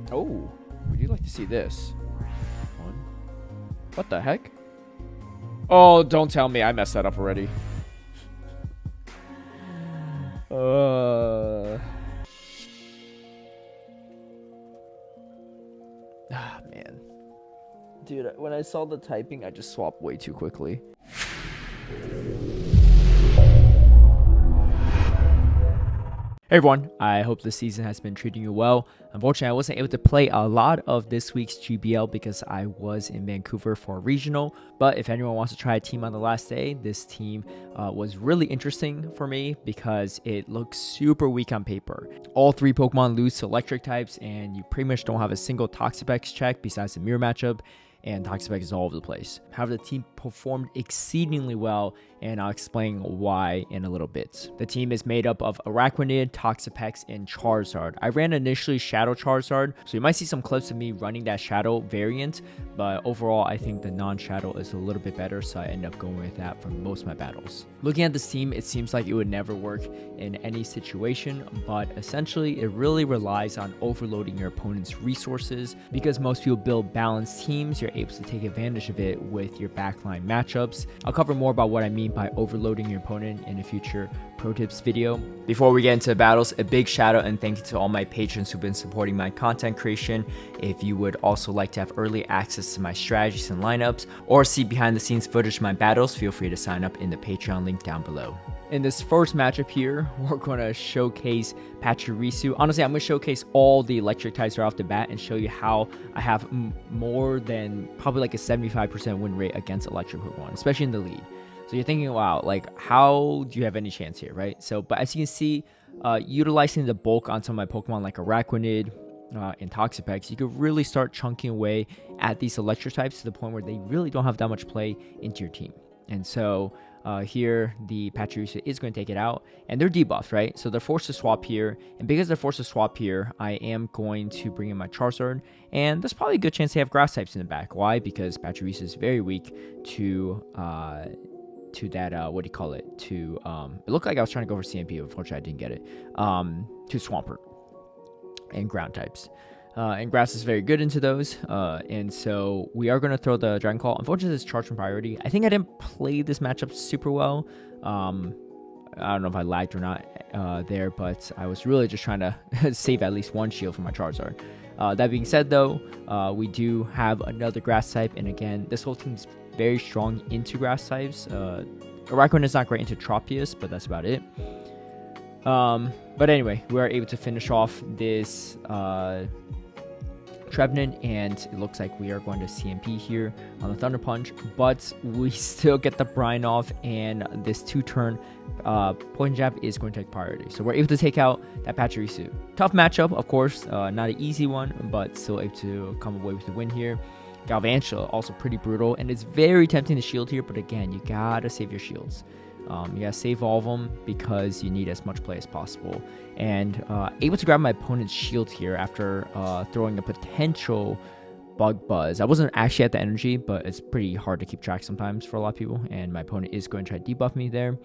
Oh, would you like to see this? One. What the heck? Oh, don't tell me I messed that up already. Man. Dude, when I saw the typing, I just swapped way too quickly. Hey everyone, I hope this season has been treating you well. Unfortunately, I wasn't able to play a lot of this week's GBL because I was in Vancouver for a regional, but if anyone wants to try a team on the last day, this team was really interesting for me because it looks super weak on paper. All three Pokemon lose to electric types, and you pretty much don't have a single Toxapex check besides the mirror matchup, and Toxapex is all over the place. However, the team performed exceedingly well, and I'll explain why in a little bit. The team is made up of Araquanid, Toxapex, and Charizard. I ran initially Shadow Charizard, so you might see some clips of me running that Shadow variant, but overall, I think the non-Shadow is a little bit better, so I end up going with that for most of my battles. Looking at this team, it seems like it would never work in any situation, but essentially, it really relies on overloading your opponent's resources. Because most people build balanced teams, you're able to take advantage of it with your backline matchups. I'll cover more about what I mean by overloading your opponent in a future pro tips video. Before we get into the battles, a big shout out and thank you to all my patrons who've been supporting my content creation. If you would also like to have early access to my strategies and lineups, or see behind the scenes footage of my battles, feel free to sign up in the Patreon link down below. In this first matchup here, we're going to showcase Pachirisu. Honestly, I'm going to showcase all the electric types right off the bat and show you how I have more than probably like a 75% win rate against electric Pokemon, especially in the lead. So you're thinking, wow, like how do you have any chance here, right? So, but as you can see, utilizing the bulk on some of my Pokemon like Araquanid and Toxapex, you could really start chunking away at these electric types to the point where they really don't have that much play into your team. And so here, the Pachirisu is going to take it out, and they're debuffed, right? So they're forced to swap here, and because they're forced to swap here, I am going to bring in my Charizard, and there's probably a good chance they have grass types in the back. Why? Because Pachirisu is very weak to that, what do you call it? To, it looked like I was trying to go for CMP, unfortunately I didn't get it, to Swampert and ground types. And grass is very good into those, and so we are going to throw the Dragon Claw. Unfortunately, it's charged from priority. I think I didn't play this matchup super well. I don't know if I lagged or not there, but I was really just trying to save at least one shield for my Charizard. That being said, though, we do have another grass type, and again, this whole team's very strong into grass types. Araquanid is not great into Tropius, but that's about it. But anyway, we are able to finish off this Trevenant, and it looks like we are going to CMP here on the Thunder Punch, but we still get the brine off, and this 2-turn Poison Jab is going to take priority. So we're able to take out that Pachirisu. Tough matchup, of course, not an easy one, but still able to come away with the win here. Galvantula, also pretty brutal, and it's very tempting to shield here, but again, you gotta save your shields. You gotta save all of them because you need as much play as possible. And able to grab my opponent's shield here after throwing a potential Bug Buzz. I wasn't actually at the energy, but it's pretty hard to keep track sometimes for a lot of people, and my opponent is going to try to debuff me there.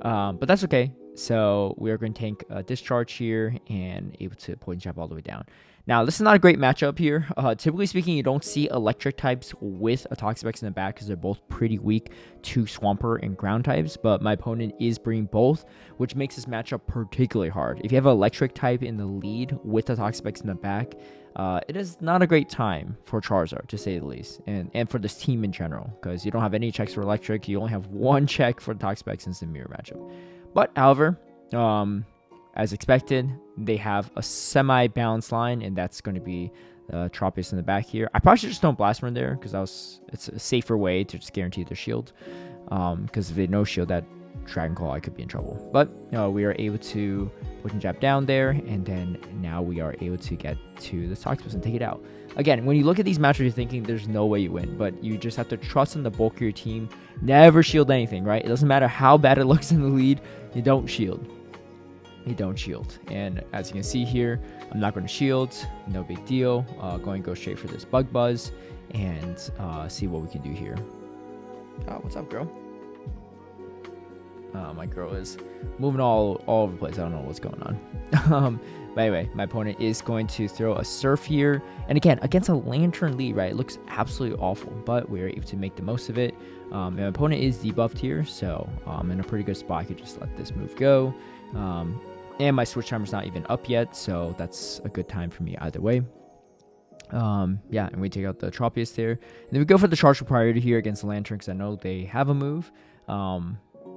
But that's okay. So we are going to tank a Discharge here and able to Poison Jab all the way down. Now, this is not a great matchup here. Typically speaking, you don't see electric types with a Toxapex in the back because they're both pretty weak to Swampert and ground types, but my opponent is bringing both, which makes this matchup particularly hard. If you have an electric type in the lead with a Toxapex in the back, it is not a great time for Charizard, to say the least, and for this team in general, because you don't have any checks for electric. You only have one check for the Toxapex since the mirror matchup. But, however, as expected, they have a semi-balanced line, and that's going to be Tropius in the back here. I probably should just don't Blast Burn there, because it's a safer way to just guarantee their shield. Because if they no shield that Dragon Claw, I could be in trouble. But we are able to Poison Jab down there, and then now we are able to get to the Toxapex and take it out. Again, when you look at these matches, you're thinking there's no way you win, but you just have to trust in the bulk of your team. Never shield anything, right? It doesn't matter how bad it looks in the lead, you don't shield. You don't shield. And as you can see here, I'm not going to shield. No big deal. Going to go straight for this Bug Buzz and see what we can do here. Oh, what's up, girl? My girl is moving all over the place. I don't know what's going on. But anyway, my opponent is going to throw a Surf here. And again, against a Lanturn lead, right? It looks absolutely awful, but we are able to make the most of it. And my opponent is debuffed here, so I'm in a pretty good spot. I could just let this move go. And my switch timer's not even up yet, so that's a good time for me either way. Yeah, and we take out the Tropius there. And then we go for the charge priority here against the Lanturn because I know they have a move.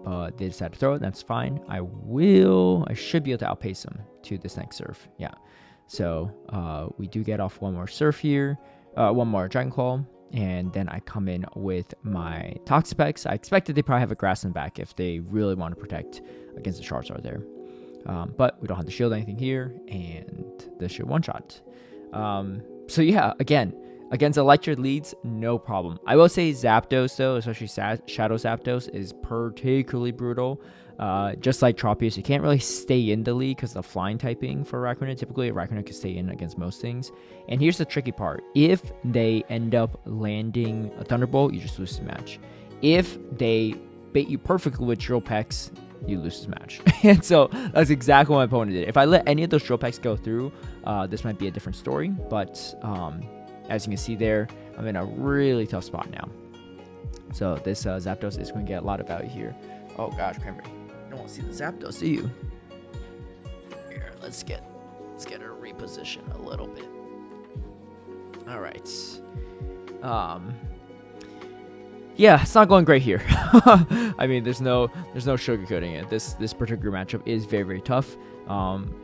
But they decided to throw it. That's fine. I should be able to outpace them to this next Surf. Yeah. So we do get off one more Surf here, one more Dragon Claw, and then I come in with my Toxapex. I expected they probably have a Grass in the back if they really want to protect against the Charizard there. But we don't have to shield anything here, and this should one-shot. So yeah, again, against electric leads, no problem. I will say Zapdos, though, especially Shadow Zapdos, is particularly brutal. Just like Tropius, you can't really stay in the lead because of the flying typing for Arachnoid. Typically, Arachnoid can stay in against most things. And here's the tricky part. If they end up landing a Thunderbolt, you just lose the match. If they bait you perfectly with Drill Pecks, you lose this match. And so that's exactly what my opponent did. If I let any of those Drill Pecks go through, this might be a different story. But as you can see there, I'm in a really tough spot now. So this Zapdos is going to get a lot of value here. Oh gosh, Cranberry, you don't want to see the Zapdos, do you? Here, let's get her repositioned a little bit. All right. Yeah, it's not going great here. I mean, there's no sugarcoating it. This particular matchup is very, very tough.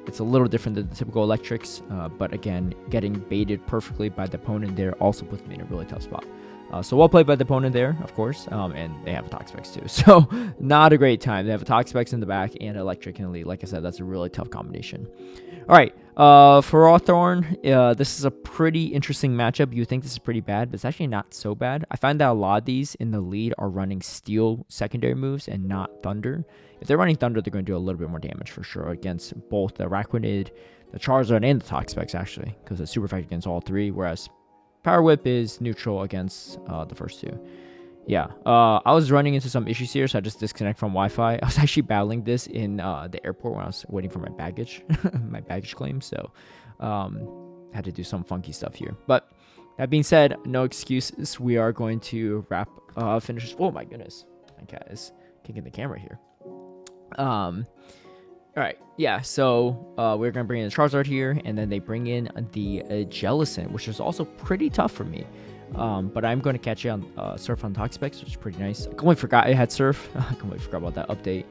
It's a little different than the typical electrics, but again, getting baited perfectly by the opponent there also puts me in a really tough spot. So well played by the opponent there, of course, and they have a Toxapex too. So not a great time. They have a Toxapex in the back and electric in the lead. Like I said, that's a really tough combination. All right, Ferrothorn, this is a pretty interesting matchup. You would think this is pretty bad, but it's actually not so bad. I find that a lot of these in the lead are running Steel secondary moves and not Thunder. If they're running Thunder, they're going to do a little bit more damage for sure against both the Arachnoid, the Charizard, and the Toxapex, actually, because it's super effective against all three, whereas Power Whip is neutral against the first two. Yeah, I was running into some issues here, so I just disconnected from Wi-Fi. I was actually battling this in the airport when I was waiting for my baggage, my baggage claim, so had to do some funky stuff here. But that being said, no excuses. We are going to finish. Oh my goodness, my cat is kicking the camera here. All right, yeah, so we're going to bring in the Charizard here, and then they bring in the Jellicent, which is also pretty tough for me. But I'm going to catch it on Surf on Toxapex, which is pretty nice. I completely forgot it had Surf. I completely forgot about that update.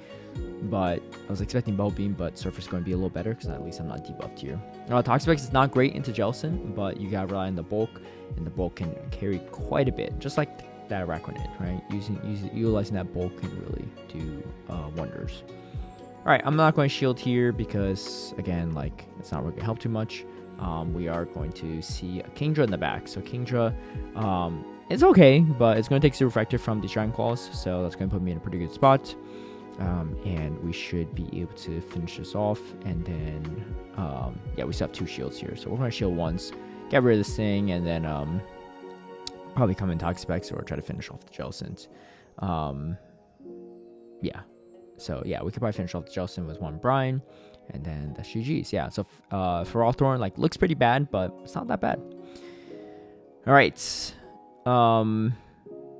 But I was expecting Bubble Beam, but Surf is going to be a little better, because at least I'm not debuffed here. Toxapex is not great into Jellicent, but you got to rely on the bulk, and the bulk can carry quite a bit, just like that Arachnoid, right? Utilizing that bulk can really do wonders. Alright, I'm not going to shield here because, again, like, it's not really going to help too much. We are going to see a Kingdra in the back. So Kingdra, it's okay, but it's going to take Super Refractor from the Dragon Claws, so that's going to put me in a pretty good spot. And we should be able to finish this off. And then, yeah, we still have two shields here. So we're going to shield once, get rid of this thing, and then probably come in Toxapex or try to finish off the Jellicent. Yeah. So, yeah, we could probably finish off the Jellicent with one Brian, and then the GG's. Yeah, so Ferrothorn, like, looks pretty bad, but it's not that bad. All right. Shadow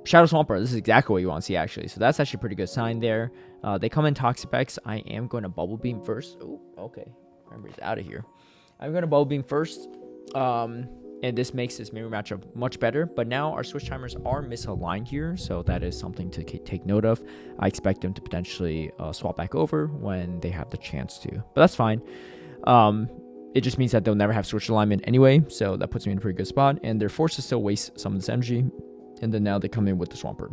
Swampert, this is exactly what you want to see, actually. So that's actually a pretty good sign there. They come in Toxapex. I am going to Bubble Beam first. Oh, okay. Remember, he's out of here. I'm going to Bubble Beam first. And this makes this mirror matchup much better. But now our switch timers are misaligned here, so that is something to take note of. I expect them to potentially swap back over when they have the chance to. But that's fine. It just means that they'll never have switch alignment anyway, so that puts me in a pretty good spot. And they're forced to still waste some of this energy. And then now they come in with the Swampert.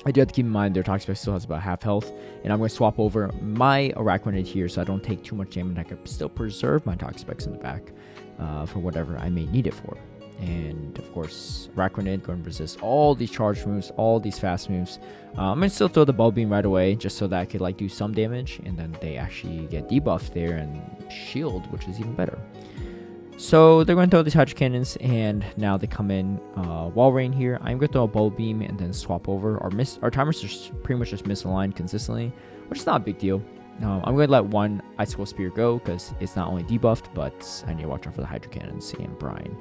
I do have to keep in mind their Toxapex still has about half health. And I'm going to swap over my Arachnoid here so I don't take too much damage. I can still preserve my Toxapex in the back for whatever I may need it for. And of course, Arachnoid going to resist all these charge moves, all these fast moves. I'm going to still throw the Bubble Beam right away just so that I could like do some damage. And then they actually get debuffed there and shield, which is even better. So they're going to throw these Hydro Cannons, and now they come in Walrein here. I'm going to throw a Bubble Beam and then swap over. Our timers are pretty much just misaligned consistently, which is not a big deal. I'm going to let one Icicle Spear go because it's not only debuffed, but I need to watch out for the Hydro Cannons and Brine.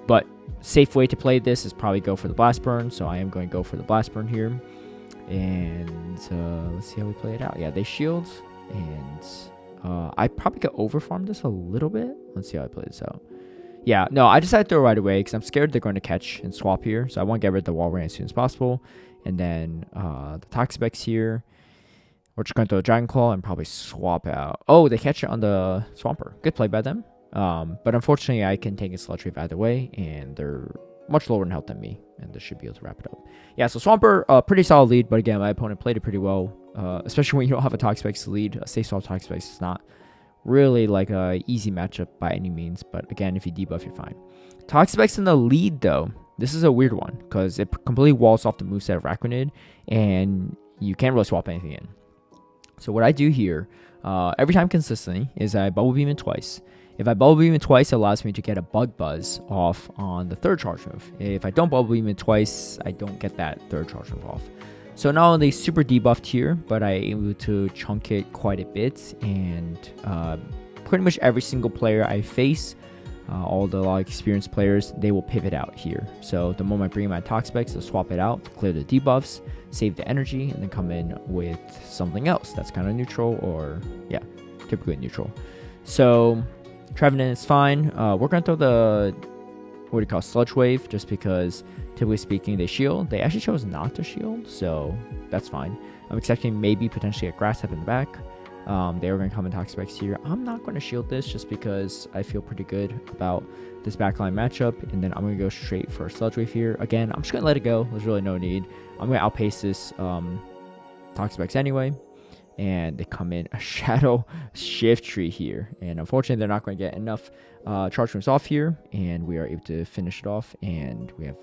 But safe way to play this is probably go for the Blast Burn, so I am going to go for the Blast Burn here. And let's see how we play it out. Yeah, they shield, and I probably could overfarm this a little bit. Let's see how I play this out. Yeah, no, I decided to throw right away because I'm scared they're going to catch and swap here. So I want to get rid of the Walrein as soon as possible. And then the Toxapex here. We're just going to throw a Dragon Claw and probably swap out. Oh, they catch it on the Swampert. Good play by them. But unfortunately, I can take a Sludge Wave either way, and they're much lower in health than me, and this should be able to wrap it up. Yeah, so Swampert, pretty solid lead, but again, my opponent played it pretty well, especially when you don't have a Toxapex to lead. A Safe Swap Toxapex is not really like a easy matchup by any means, but again, if you debuff, you're fine. Toxapex in the lead, though, this is a weird one, because it completely walls off the moveset of Araquanid, and you can't really swap anything in. So what I do here, every time consistently, is I Bubble Beam it twice. If I Bubble Beam it twice, it allows me to get a Bug Buzz off on the third charge move. If I don't Bubble Beam it twice, I don't get that third charge move off. So not only super debuffed here, but I'm able to chunk it quite a bit. And pretty much every single player I face, all the experienced players, they will pivot out here. So the moment I bring in my Toxapex, they'll swap it out, clear the debuffs, save the energy, and then come in with something else that's kind of neutral, or yeah, typically neutral. So Trevenant is fine. We're going to throw the, what do you call, Sludge Wave, just because typically speaking they shield. They actually chose not to shield, so that's fine. I'm expecting maybe potentially a Grass Type in the back. They were going to come in Toxapex here. I'm not going to shield this just because I feel pretty good about this backline matchup. And then I'm going to go straight for a Sludge Wave here. Again, I'm just going to let it go. There's really no need. I'm going to outpace this Toxapex anyway. And they come in a Shadow Shiftry here. And unfortunately, they're not going to get enough charge moves off here. And we are able to finish it off. And we have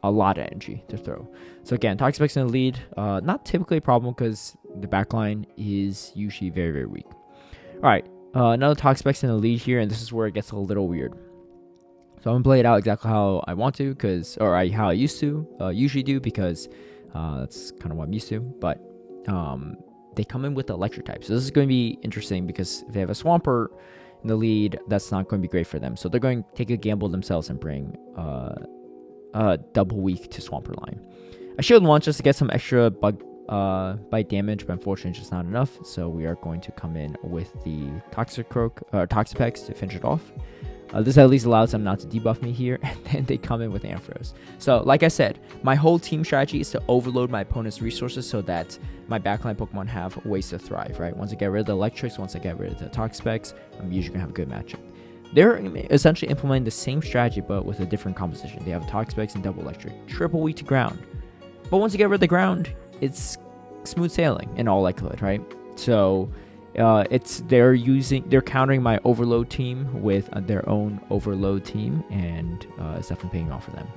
a lot of energy to throw. So again, Toxapex in the lead. Not typically a problem because the backline is usually very, very weak. Alright, another Toxapex in the lead here, and this is where it gets a little weird. So I'm going to play it out exactly how I want to, how I used to usually do, because that's kind of what I'm used to. But they come in with the electric type. So this is going to be interesting because if they have a Swampert in the lead, that's not going to be great for them. So they're going to take a gamble themselves and bring double weak to Swampert line. I shielded once just to get some extra bite damage, but unfortunately it's just not enough. So we are going to come in with the Toxapex to finish it off. This at least allows them not to debuff me here, and then they come in with Ampharos. So like I said, my whole team strategy is to overload my opponent's resources so that my backline Pokemon have ways to thrive, right? Once I get rid of the Electrics, once I get rid of the Toxapex, I'm usually going to have a good matchup. They're essentially implementing the same strategy, but with a different composition. They have a Toxapex and double Electric, triple weak to ground. But once you get rid of the ground, it's smooth sailing in all likelihood, right? So they're countering my overload team with their own overload team, and it's definitely paying off for them.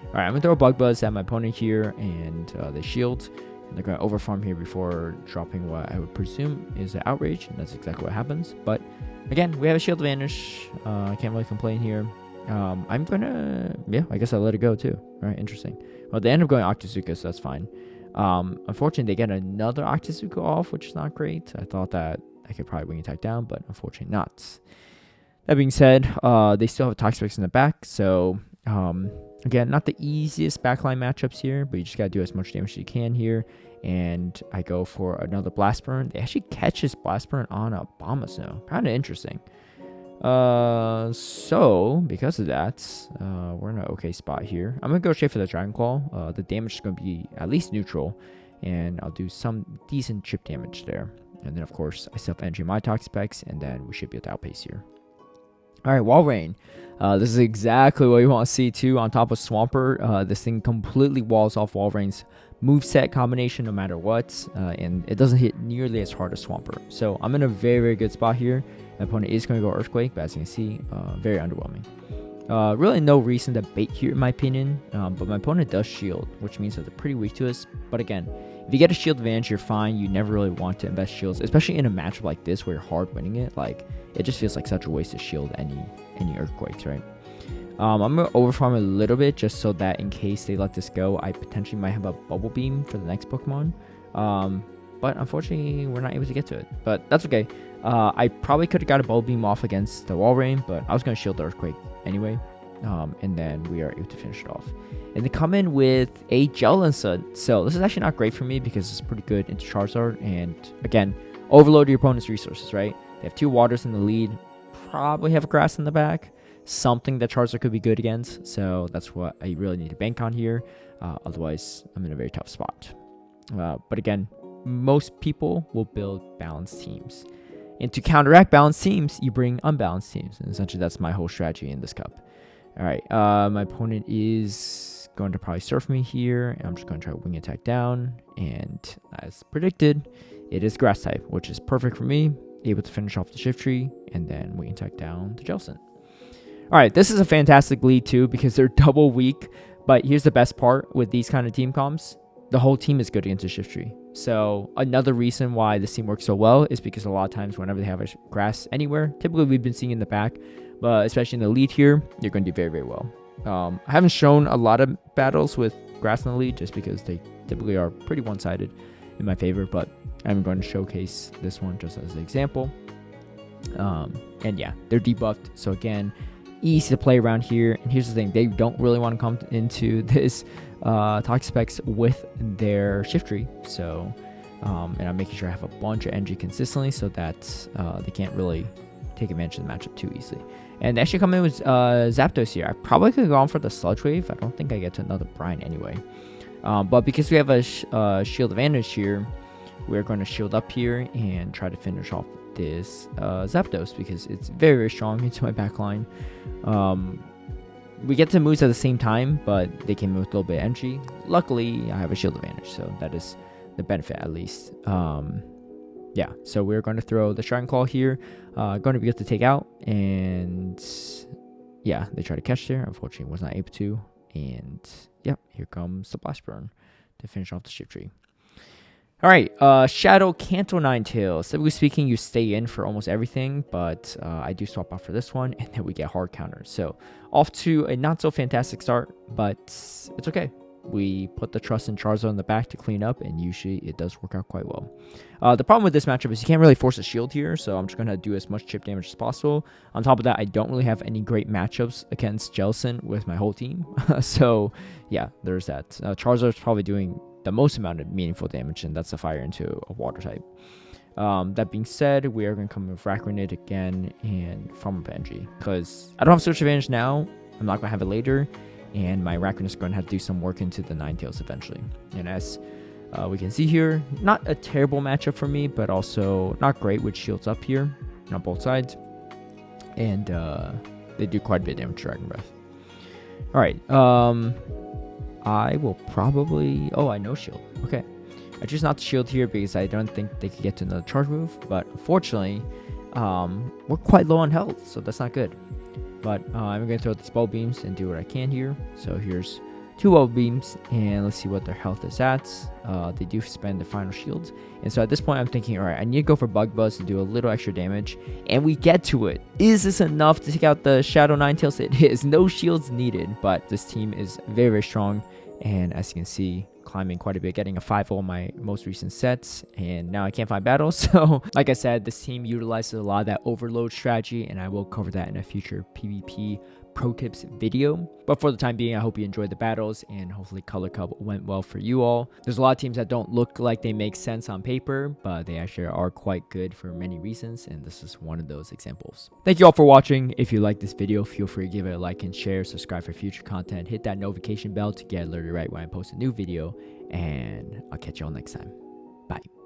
All right, I'm gonna throw a Bug Buzz at my opponent here, and they shield. And they're gonna overfarm here before dropping what I would presume is an Outrage, and that's exactly what happens. But again, we have a shield advantage. I can't really complain here. I'm gonna, I guess I'll let it go too. All right, interesting. Well, they end up going Octazooka, so that's fine. Unfortunately, they get another Octazooka off, which is not great. I thought that I could probably Wing Attack down, but unfortunately not. That being said, they still have a Toxapex in the back, so again, not the easiest backline matchups here, but you just gotta do as much damage as you can here. And I go for another Blast Burn. They actually catch this Blast Burn on a Bombasnow. Kind of interesting. So because of that, we're in an okay spot here. I'm gonna go straight for the Dragon Claw. The damage is gonna be at least neutral, and I'll do some decent chip damage there. And then of course I still have energy in my Toxapex, and then we should be able to outpace here. All right, Walrein. This is exactly what you want to see too. On top of Swampert, this thing completely walls off Walrein's moveset combination no matter what, and it doesn't hit nearly as hard as Swampert. So I'm in a very, very good spot here. My opponent is going to go Earthquake, but as you can see, very underwhelming. Really no reason to bait here in my opinion, but my opponent does shield, which means that they're pretty weak to us. But again, If you get a shield advantage, you're fine. You never really want to invest shields, especially in a matchup like this where you're hard winning it. Like, it just feels like such a waste to shield any earthquakes, right? I'm gonna overfarm a little bit just so that in case they let this go, I potentially might have a bubble beam for the next Pokemon. But unfortunately, we're not able to get to it. But that's okay. I probably could have got a bubble beam off against the Walrein, but I was gonna shield the earthquake anyway. And then we are able to finish it off. And they come in with a Galvantula. So this is actually not great for me because it's pretty good into Charizard. And again, overload your opponent's resources, right? They have 2 waters in the lead. Probably have a grass in the back. Something that Charizard could be good against. So that's what I really need to bank on here. Otherwise, I'm in a very tough spot. But again, most people will build balanced teams. And to counteract balanced teams, you bring unbalanced teams. And essentially, that's my whole strategy in this cup. All right, my opponent is going to probably surf me here. And I'm just going to try wing attack down. And as predicted, it is grass type, which is perfect for me. Able to finish off the Shiftry and then wing attack down to Jellicent. All right, this is a fantastic lead too because they're double weak. But here's the best part with these kind of team comps. The whole team is good against the Shiftry. So another reason why this team works so well is because a lot of times whenever they have a grass anywhere, typically we've been seeing in the back, but especially in the lead here, you're going to do very, very well. I haven't shown a lot of battles with grass in the lead just because they typically are pretty one-sided in my favor, but I'm going to showcase this one just as an example. And yeah, they're debuffed. So again, easy to play around here. And here's the thing, they don't really want to come into this Toxapex with their Shiftry. So, and I'm making sure I have a bunch of energy consistently so that they can't really take advantage of the matchup too easily. And they actually come in with Zapdos here. I probably could have gone for the Sludge Wave. I don't think I get to another Brine anyway. But because we have a shield advantage here, we're going to shield up here and try to finish off this Zapdos because it's very, very strong into my back line. We get to moves at the same time, but they came in with a little bit of energy. Luckily, I have a shield advantage, so that is the benefit at least. Yeah, so we're going to throw the Dragon Claw here. Going to be able to take out, and yeah, they try to catch there. Unfortunately, was not able to. And yep, here comes the Blast Burn to finish off the Shiftry. All right, Shadow Kanto Ninetales. Typically speaking, you stay in for almost everything, but I do swap out for this one, and then we get hard counters. So off to a not so fantastic start, but it's okay. We put the trust in Charizard in the back to clean up, and usually it does work out quite well. The problem with this matchup is you can't really force a shield here, so I'm just going to do as much chip damage as possible. On top of that, I don't really have any great matchups against Jellicent with my whole team. So yeah, there's that. Charizard's probably doing the most amount of meaningful damage, and that's a fire into a water type. That being said, we are going to come with Rock Grenade again and Farm Up Energy because I don't have Search Advantage now. I'm not going to have it later. And my Raccoon is going to have to do some work into the Ninetales eventually. And as we can see here, not a terrible matchup for me, but also not great with shields up here on both sides. And they do quite a bit of damage to Dragon Breath. All right. I will probably... Oh, I know shield. Okay. I choose not to shield here because I don't think they could get to another charge move. But unfortunately, we're quite low on health, so that's not good. But I'm going to throw these bubble beams and do what I can here. So here's 2 bubble beams, and let's see what their health is at. They do spend the final shields. And so at this point, I'm thinking, all right, I need to go for Bug Buzz to do a little extra damage. And we get to it. Is this enough to take out the Shadow Ninetales? It is. No shields needed, but this team is very, very strong. And as you can see, climbing quite a bit, getting a 5-0 in my most recent sets, and now I can't find battles. So like I said, this team utilizes a lot of that overload strategy, and I will cover that in a future PvP pro tips video. But for the time being, I hope you enjoyed the battles, and hopefully Color Cup went well for you all. There's a lot of teams that don't look like they make sense on paper, but they actually are quite good for many reasons, and this is one of those examples. Thank you all for watching. If you like this video, feel free to give it a like and share, subscribe for future content, hit that notification bell to get alerted right when I post a new video, and I'll catch you all next time. Bye.